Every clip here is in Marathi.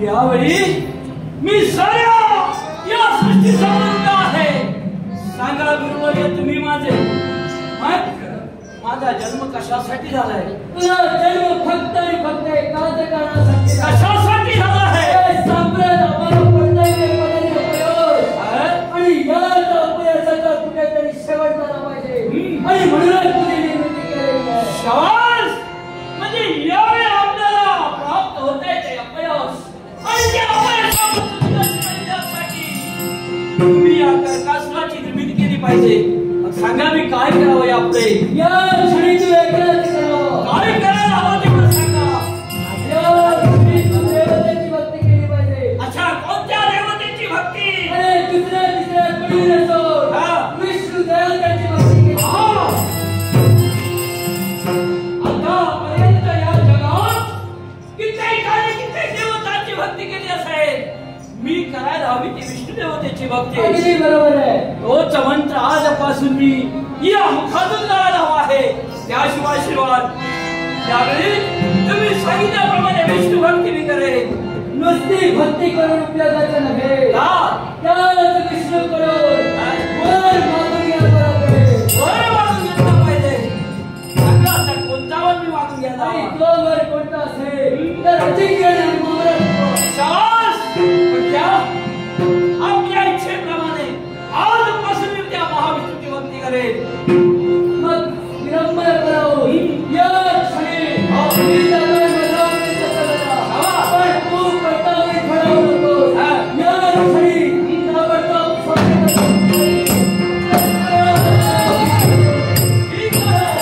यावेळी मी साऱ्या या सृष्टीचा आनंद आहे. सांगा गुरुवर्य तुम्ही माझे माझा जन्म कशासाठी झालाय? तुझा जन्म फक्त आणि फक्त एकाच कारणासाठी. कशासाठी झाला आहे? साम्राज्य आम्हाला पडताय आणि याच अपयशाचा कुठेतरी शेवट झाला पाहिजे आणि म्हणूनच तुझी निर्मिती केलेली आहे. शाबास! म्हणजे यावेळी आपल्याला प्राप्त होतंय ते अपयश आणि त्या अपयशापासून बचण्यासाठी तुम्ही या कर्कासुराची निर्मिती केली पाहिजे. मग सांगा मी काय करावं यापुढे? या क्षणी तू एकच करावं. काय करायला हवं ते मला सांगा. या क्षणी तू देवतेची भक्ती केली पाहिजे. अच्छा, कोणत्या देवतेची भक्ती? अरे दुसऱ्या तिसऱ्या कोणी नसो विष्णू देवतेची भक्ती केली. आतापर्यंत या जगात कित्येक देवतांची भक्ती केली असेल. मी करायला हवी ती विष्णू देवतेची भक्ती. अगदी बरोबर आहे. तोच मंत्र आजपासून मी या मुखातून करायला हवा आहे. त्याशिवाय आशीर्वाद त्यावेळी तुम्ही सांगितल्याप्रमाणे विष्णू भक्ती मी करेन. नुसती भक्ती करून उपयोगाचं नव्हे. त्याच विष्णू करून वर मागून घ्यायला पाहिजे. वर मागून घेतला पाहिजे. सांगा असा कोणता वर मी मागून घ्यायला आणि हवा? तो वर कोणता असेल तर अजिंक्य निर्मोह शाबास! पण त्या आपल्या इच्छेप्रमाणे आजपासून मी त्या महाविष्णूची भक्ती करेन. मग विलंब करावं. या क्षणी मी जाणार मनावरीत करा. पण तू कर्तव्य ठरवू नकोस. या क्षणी ताबडतोब स्वामी ठीक आहे.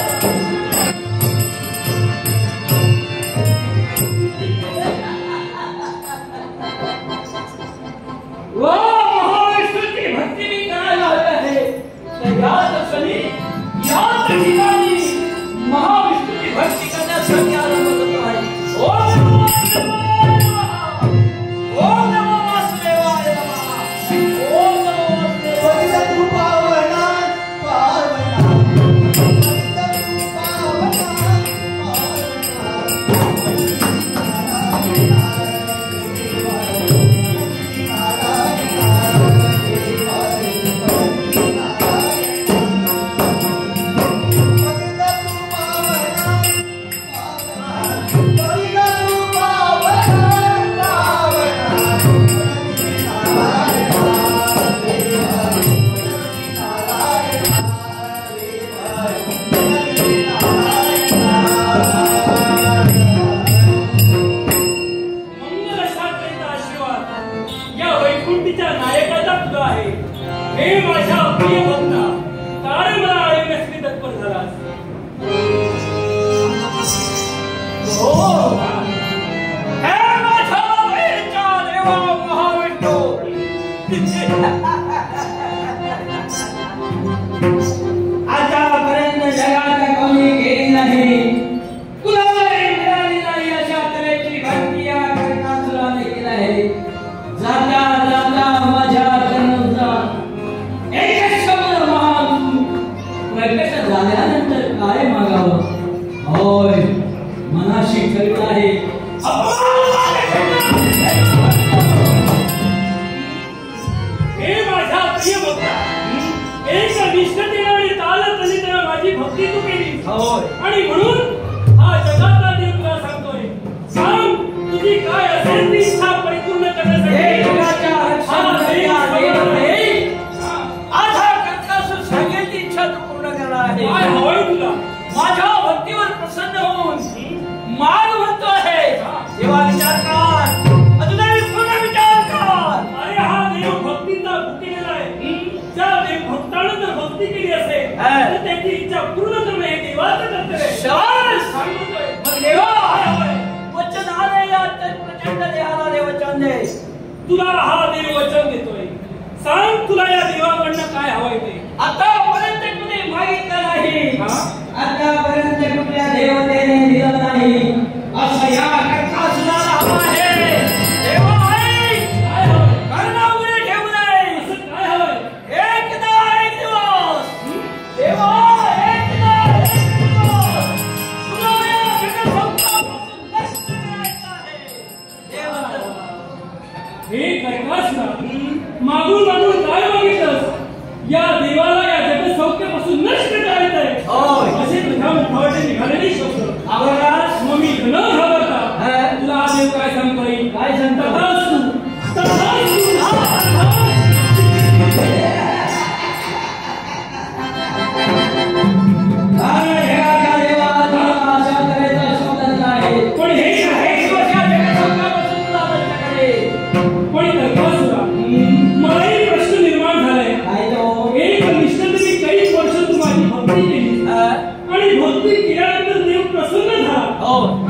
वा, महाविष्णूची भक्ती मी करायला हवी आहे. तर याच क्षणी याच ठिकाणी महाविष्णूची भक्ती करण्यासाठी आरंभ करतो आहे. ओम नमो वासुदेवाय नमः. ओम नमो वासुदेवाय नमः. ओम नमो वासुदेवाय मंगलशास्त्रीचा आशीर्वाद या वैकुंठीच्या नायकाचा तुला आहे. हे माझ्या प्रिय भक्ता, काय मला ऐकण्यासाठी तत्पर झालास? हो, हे माझ्या प्रियच्या देवा महाविष्णू. आतापर्यंत जगात कोणी केली नाही, कुणालाही मिळाली नाही अशा तऱ्हेची भक्ती या कर्णासुराने केली आहे. जाता जाता माझ्या कर्णाचा एकच शब्द महान प्रकट झाल्यानंतर काय मागावं? होय, मनाशी करीत आहे. हे माझ्या प्रिय भक्ता, एक निष्ठतेने आणि तालतलीने माझी भक्ती तू केली. आणि म्हणून हा जगातला देव तुला सांगतोय, सांग तुझी काय असेल ती इच्छा परिपूर्ण करण्यासाठी आज हा कर्कासूर सांगेल ती इच्छा तू पूर्ण करणार आहे. काय हवंय तुला? माझ्या भक्तीवर प्रसन्न होऊन माग म्हणतो आहे. देवा विचार कर, अजूनही पूर्ण विचार कर. अरे हा देव भक्तीचा भुकेलेला आहे. ज्या देव भक्तानं जर भक्ती केली असेल तर त्याची इच्छा पूर्ण करणे हे देवाचं कर्तव्य आहे. शाबास! मग देवा वचन आले या प्रचंड देहाला देव वचन दे. तुला हा देव वचन देतोय. सांग तुला या देवाकडनं काय हवंय ते. आतापर्यंत कुणी मागितलं नाही, आतापर्यंत कुठल्या देवतेने दिलं नाही, असं या कर्कासुराला हवं आहे. देवा ऐक, कर्णापुढे ठेवू नये. असं काय हवंय? एकदा एक दिवस देवा, एकदा एक दिवस तुला या जगसंसारापासून नष्ट करायचं आहे. देवा हे कर्कासुरा, मागून मागून काय मागितलंस? या देवाला या जगसौख्यापासून नष्ट करायचंय. असे तुझ्या घाबरलास? मग मी न घाबरता तुला हा देव काय सांगतो येईल? काय सांगता?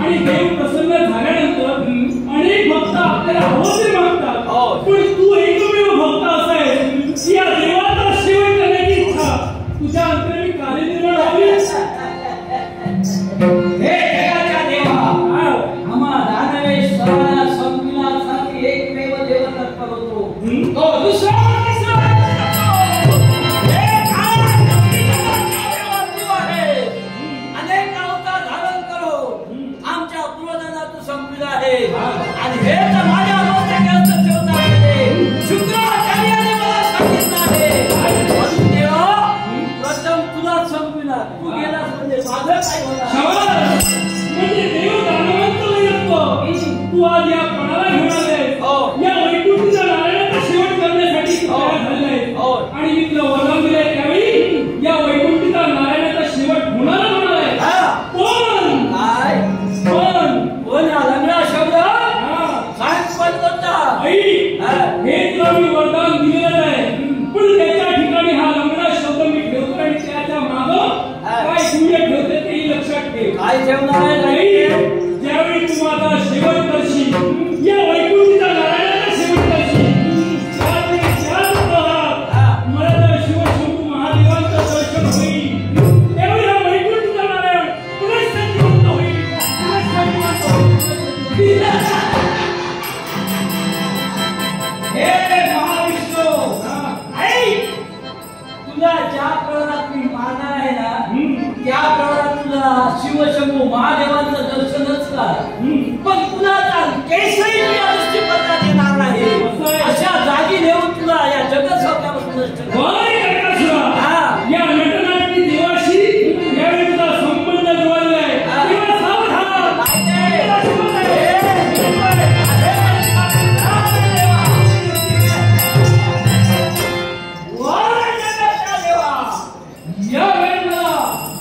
आणि देव प्रसन्न झाल्यानंतर अनेक भक्त आपल्याला हवं ते मागतात, पण तू एकमेव भक्त असा आहेस की या देवाचा सेवन करण्याची इच्छा तुझ्या अंतरी कार्य निर्माण व्हावी. हे जगाच्या देवा, आम्हा दानवेश्वराला संपविण्यासाठी एकमेव देव तत्पर होतो. तो दुसरा आणि हे तर माझ्या अवस्थेत ठेवता येते. शुक्राचार्याने मला सांगितलं आहे देवा प्रथम तुला संपविणार. तू गेलास म्हणजे माझं काय होणार? म्हणजे देव दानवंत येतो. तू आज या प्राणाला घेऊन आले, या वैकुंठीच्या नारायणाचा सेवन करण्यासाठी तयार झालाय. आणि मी तुला वरदान दिलंय त्यावेळी या वैकुंठीचा नारायणाचा शेवट होणार आहे. कोण काय कोण लग्ना शब्द हे तुला मी वरदान दिलेलं आहे, पण त्याच्या ठिकाणी हा लंगडा शब्द मी ठेवतो आणि त्याच्या मागं काय सूर्य ठेवते तेही लक्षात ठेव. काय ठेवणार आहे? ज्यावेळी तू माझा सेवन करशील, या वैकुंठीचा नारायणाचा सेवन करशील, त्यावेळी मला जर शिवशंभू महादेवांचं दर्शन होईल, त्यावेळी हा वैकुंठीचा नारायण पुनः सजीवंत होईल. तुला ज्या प्रकारात मी मानणार आहे ना, त्या प्रकारात तुला शिवशंभू महादेवांचं दर्शनच कर. पण कुणाचा केसही तुला दृष्टी पत्रात येणार नाही. अशा जागी नेऊन तुला या जगत सौख्यापासून नष्ट या नटनाट्य देवाशी यावेळी तुझा संबंध जोडलाय. या वेळी मला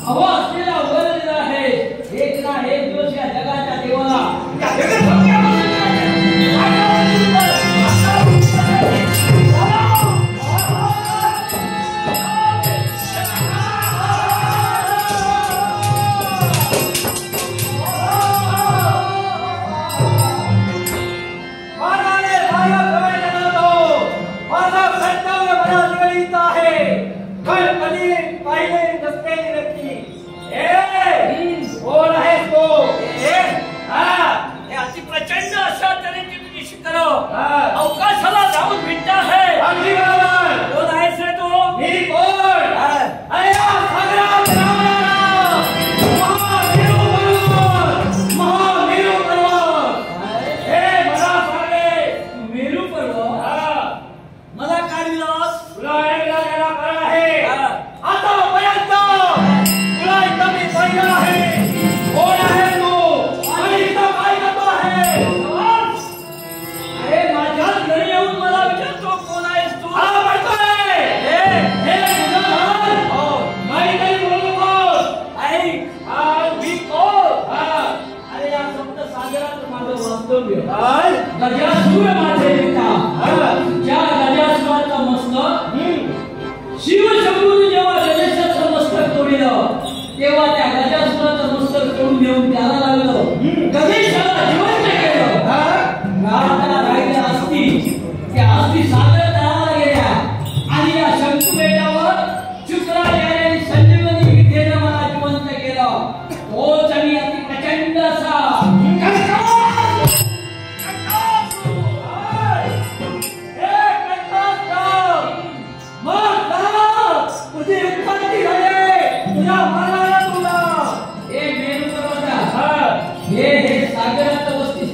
हवा असलेला वर दिला आहे. एक ना एक दिवस या जगाच्या देवाला प्रचंड अशा तऱ्हेची तुझी शिखर अवकाशाला जाऊन भेटत आहे. कोण आहेस रे तू? मी कोण? महामेरू पर्वत. हे मला सांगे, मेरू पर्वत मला काय दिलंस? तुला एकदा गेला कळलं आहे. आतापर्यंत तुला इथं मी पाहिलं आहे. कोण आहे तू आणि इथं काय करतो आहे? अरे माझ्याच घरी येऊन मला विचारतो कोण आहेस तू? हा म्हणतोय हे तुझं घर. काही काही बोलू नकोस. ऐक, मी कोण? अरे या सप्त सागरात माझं वास्तव्य. गजासुर माझे पिता. ज्या गजासुराचं मस्तक शिवशंभूने जेव्हा गणेशाचं मस्तक तोडलं, तेव्हा त्या गजासुराचं मस्तक तोडून घेऊन त्याला लागलं. गणेशाला जिवंत केलं. राहता राहिल्या असती त्या अस्थी सागर तळाला गेल्या आणि या शंकू बेटावर शुक्राचार्याने संजीवनी विद्येनं मला जिवंत केलं. तोच आणि अति प्रचंड असा सागरात वस्ती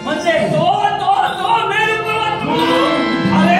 म्हणजे तो मेरू पर्वत. अरे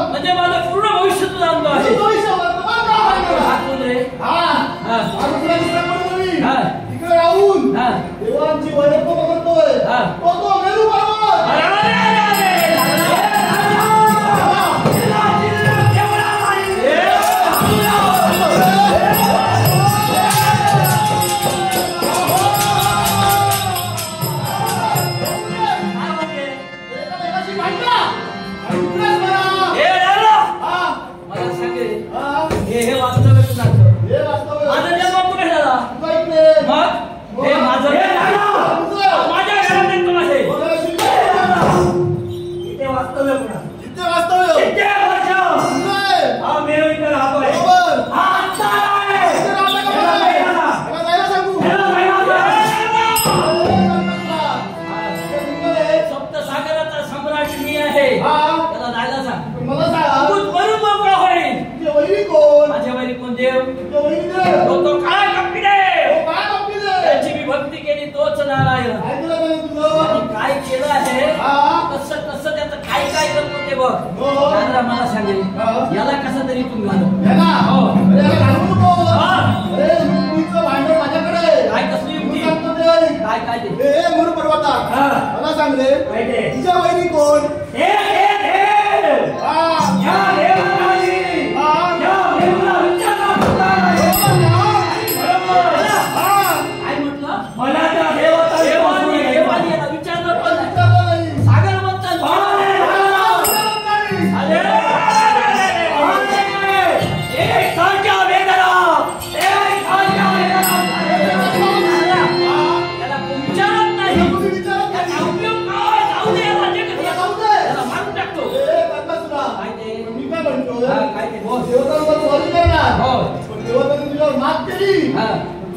म्हणजे माझं पूर्ण भविष्य तू जाणतो आहे. इकडे राहून देवांची वैभव बघतोय. तो मेरू पर्वत. मला सांगेल याला कसं तरी तुम्ही काय कसली युक्ती काय काय ते गुरु पर्वता मला सांगले तिच्या वैरी कोण त्याच्यावर मात केली हा.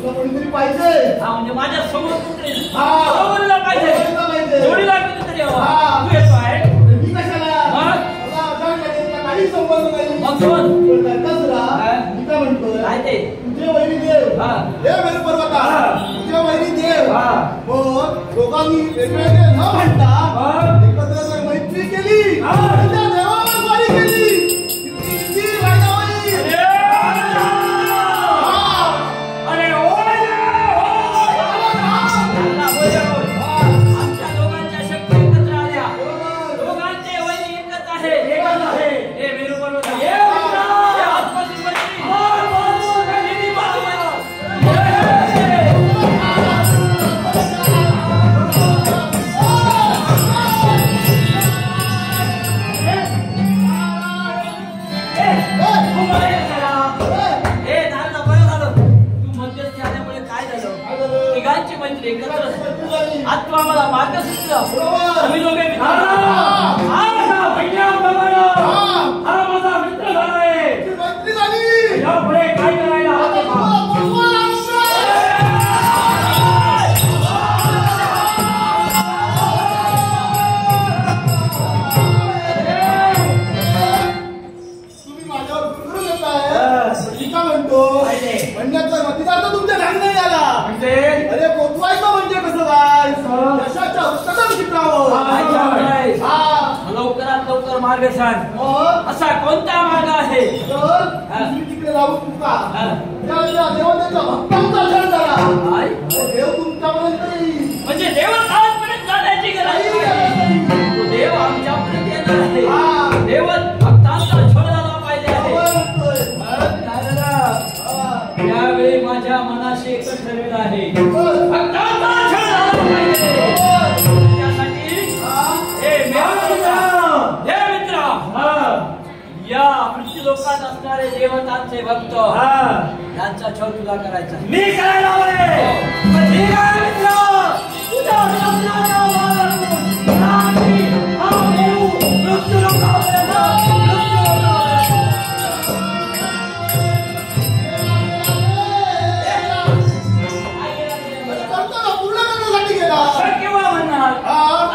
तुला कोणीतरी पाहिजे. हा म्हणजे माझ्या समोर कुठे हा. जोडीला पाहिजे. जोडीला कुठेतरी यावं. हा. तू येतो आहे मी कशाला मग? मला अजाण लगेचला काही संबंध नाही. मग सोड. पण नरकासुरा, हा. मी काय म्हणतोय काय ते तुझे वैरी देव हा. हे मेरू पर्वता हा. तुझे वैरी देव हा. मग दोघांनी वेगवेगळे न म्हणता हा. एकत्र जर मैत्री केली हा. आणि त्या देवावर स्वारी केली किती राजावाई. अरे होय आमच्या दोघांच्या शक्ती एकत्र आल्या. दोघांचे वैरी एकच आहे. हे मेरू पर्वता हे आत्मसिद्ध मंत्री. निधी बाजूला. तू मला हे करा. हे झालं बरं झालं. तू मध्यस्थी आल्यामुळे काय झालं? तिघांची मैत्री एकत्र झाली. आज तू आम्हाला मार्ग सुचला. आम्ही दोघे मित्र झालो. हा माझा मित्र झालाय. मैत्री झाली. यापुढे काय करायला हवं का? तुम्ही माझ्यावर गुरु देताय. मी काय म्हणतो म्हणण्याचा मतिदार तुमच्या ध्यान नाही आला. म्हणजे अरे कोतवायचं म्हणजे कसं काय यशाच्या उत्तम शिकावं. लवकरात लवकर मार्ग सांग. मग असा कोणता मार्ग आहे? तर तुम्ही तिकडे जाऊ तुमचा त्या देवतेच्या भक्तांचा छळ झाला. काय? देव तुमच्यापर्यंत येईल. म्हणजे देवतांपर्यंत जाण्याची गरज नाही. तो देव आमच्यापर्यंत येणार आहे. देव भक्तांचा छळ झाला पाहिजे आहे. यावेळी माझ्या मनाशी एकच ठरविलं आहे. भक्तांचा छळ झाला पाहिजे. त्यासाठी हे मित्र या पृथ्वी लोकात असणारे देवतांचे भक्त यांचा छळ तुला करायचा. मी करायला ठीक आहे मित्र. तुझ्या मृत्यू लोकापर्यंत पूर्ण करण्यासाठी गेला. किंवा म्हणणार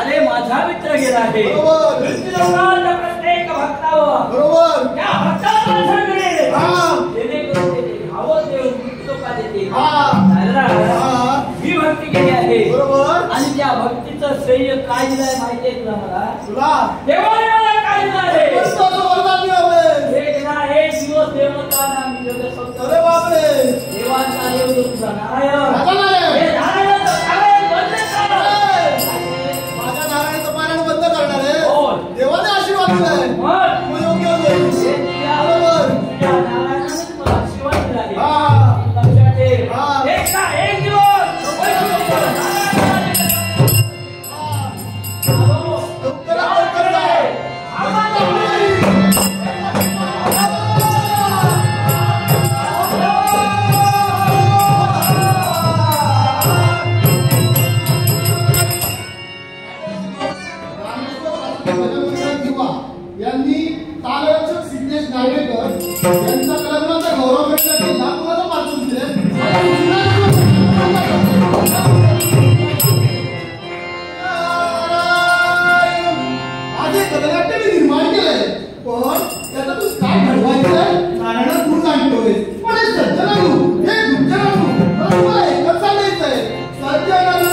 अरे माझा मित्र गेला आहे. बरोबर. मृत्यू लोकांच्या प्रत्येक भक्तावर बरोबर. त्या भक्ताचा छळ करेल. हा. जेणेकरून ते हवं देव मृत्यू लोकात येते. हा. मी भक्ती केली आहे. बरोबर. आणि त्या भक्तीचं श्रेय काय दिलंय माहितीये तुला? मला तुला देवाने मला काय दिलं आहे? पुस्तकाचं वरदान मिळालंय. एक ना एक दिवस देवतांना मी जगत होतो. अरे बापरे. देवांचा देव जो तुझा नारायण. माझा नारायण. हे नारायणाचं नारायण बंद कर. माझ्या नारायणाचं पारायण बंद करणार आहे. होय. देवाने आशीर्वाद दिलाय. मग मग योग्य होईल. हे तुझ्या नारायणाने तुला आशीर्वाद दिला आहे. हा. लक्षात ठेव. हा. एक ना एक दिवस लवकर लवकर जा. यांनी तालरक्षक सिद्धेश नार्वेकर यांचा कलागुणांचा गौरव करण्यासाठी लाखोचं पाठवून दिले. आज एक कलानाट्य मी निर्माण केलंय. पण त्याच्यातून काय घडवायचंय नारायणात तू सांगतोय. पण हे सज्जनानू हे दुर्जनानू मला एकच सांगायचंय. सज्जनानू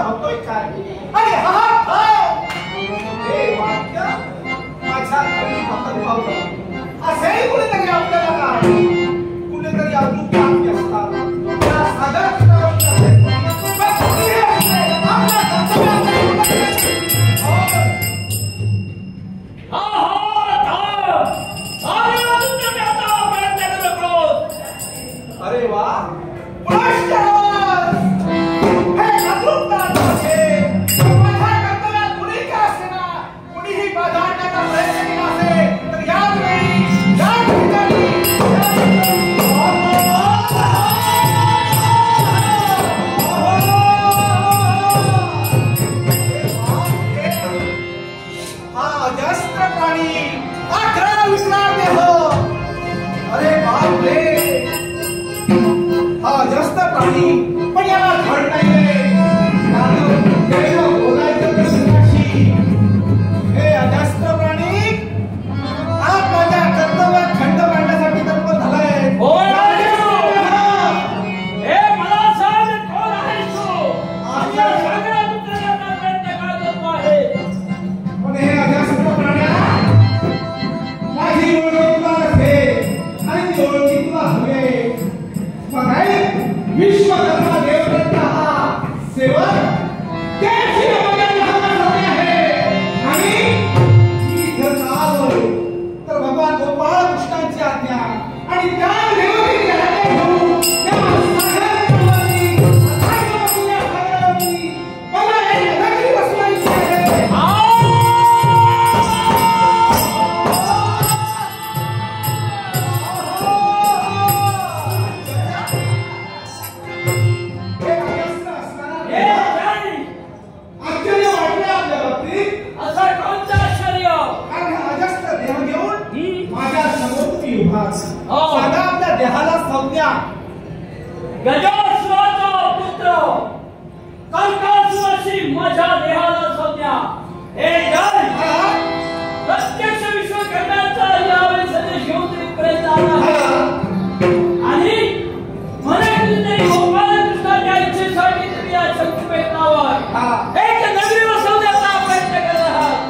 होतोय काय? अरे हा हे वाक्य माझ्या असेही कुणीतरी आपल्याला काय कुणीतरी अजून प्राप्ती असतात त्या साध्या अरे वा पण याला घड नाहीये बोलायचं हे अजास्त प्राणी आज माझ्या कर्तव्यात खंड पाडण्यासाठी तत्पर झालाय पण हे अजास्त प्राण्या माझी ओळख तुला नसते आणि ती ओळखी तुला हवे विश्वकर्मा देवदत्ता हा सेवक त्याची आहे आणि इथं आलो तर भगवान गोपाळ कृष्णांची आज्ञा आणि त्या देवतेची आज्ञा घेऊन त्या सागरवरती मला एक नगरी बसवायची आहे सांगा आपल्या देहाला संज्ञा गजासुराचा पुत्र कंकासुराची माझ्या देहाला संज्ञा हे जय प्रत्यक्ष विश्वकर्म्याचा यावेळी संदेश घेऊन तुम्ही प्रयत्न आला आणि म्हणे तरी गोपालकृष्णाच्या इच्छेसाठी तुम्ही या शक्तिपेटावर एक नगरी बसवण्याचा प्रयत्न करत आहात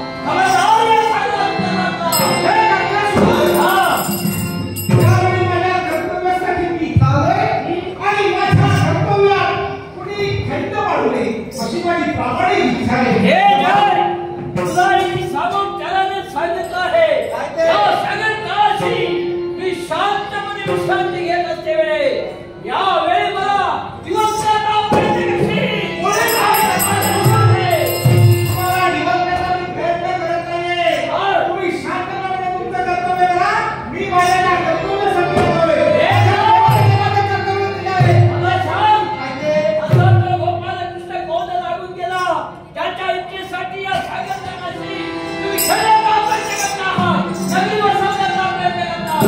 विश्रांती घेत असते वेळे या वेळी मला दिवसरात्र प्रयत्न करत नाहीये तुम्ही शांतपणे तुमचं कर्तव्य करा मी माझ्या कर्तव्यासाठी गोपालकृष्ण गोंध लागून गेला त्याच्या इच्छेसाठी या सागरदानाशी तुम्ही खऱ्या प्रयत्न करता आहात नगरी बसवण्याचा प्रयत्न करता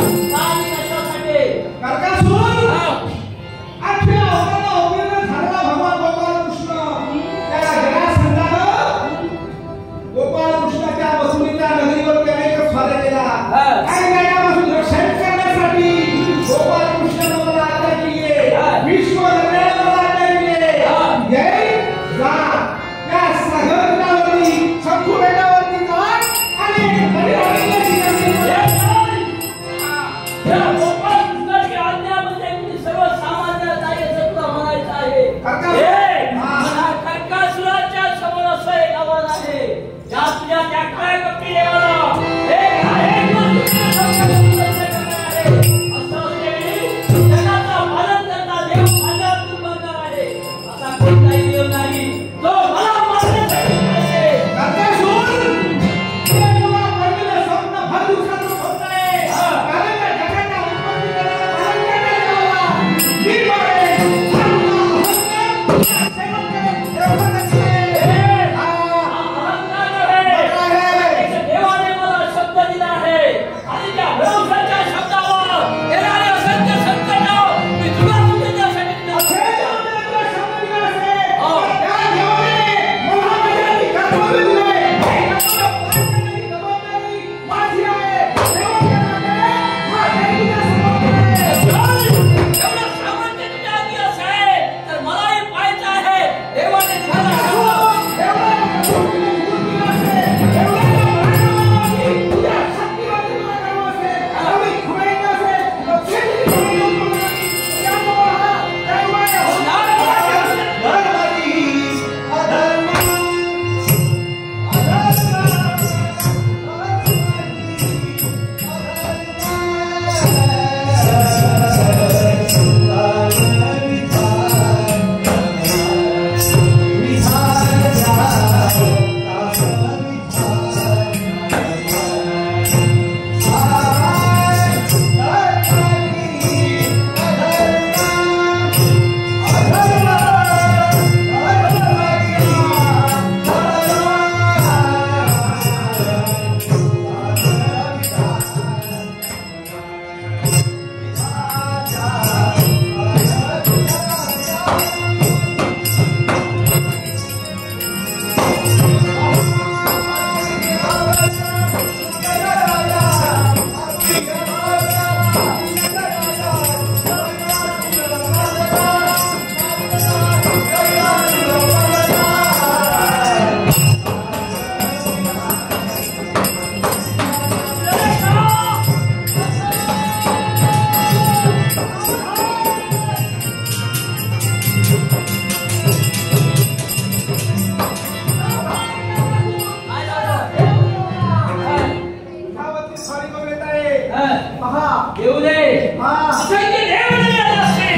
येऊ दे. असंख्य देव नाही आले असते.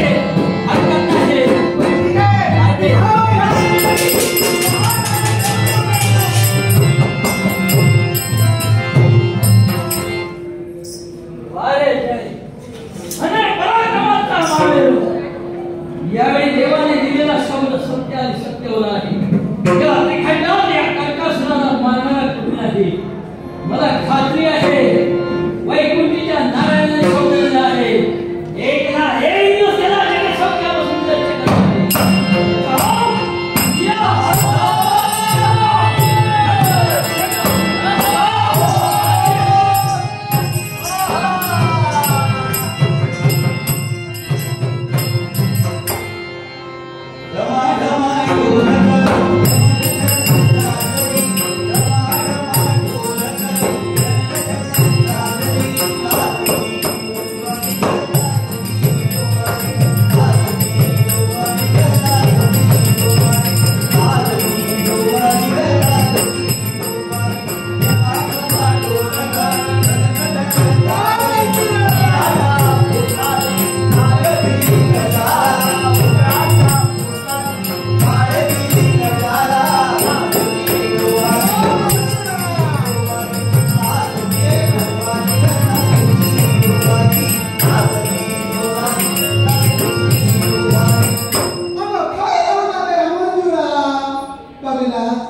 हरकत नाही. अरे जय. अनेक पराक्रमाचा मावेल. यावेळी देवाने दिलेला शब्द सत्य आणि सत्य होणार आहे. तेव्हा ते खंडात या कर्कासुराला मारणारा कुठे नाही. मला खात्री आहे वैकुंठीच्या नारायणाने सोडलेला आहे. एक ना एक दिवस त्याला जगसत्यापासून रक्षण Kabila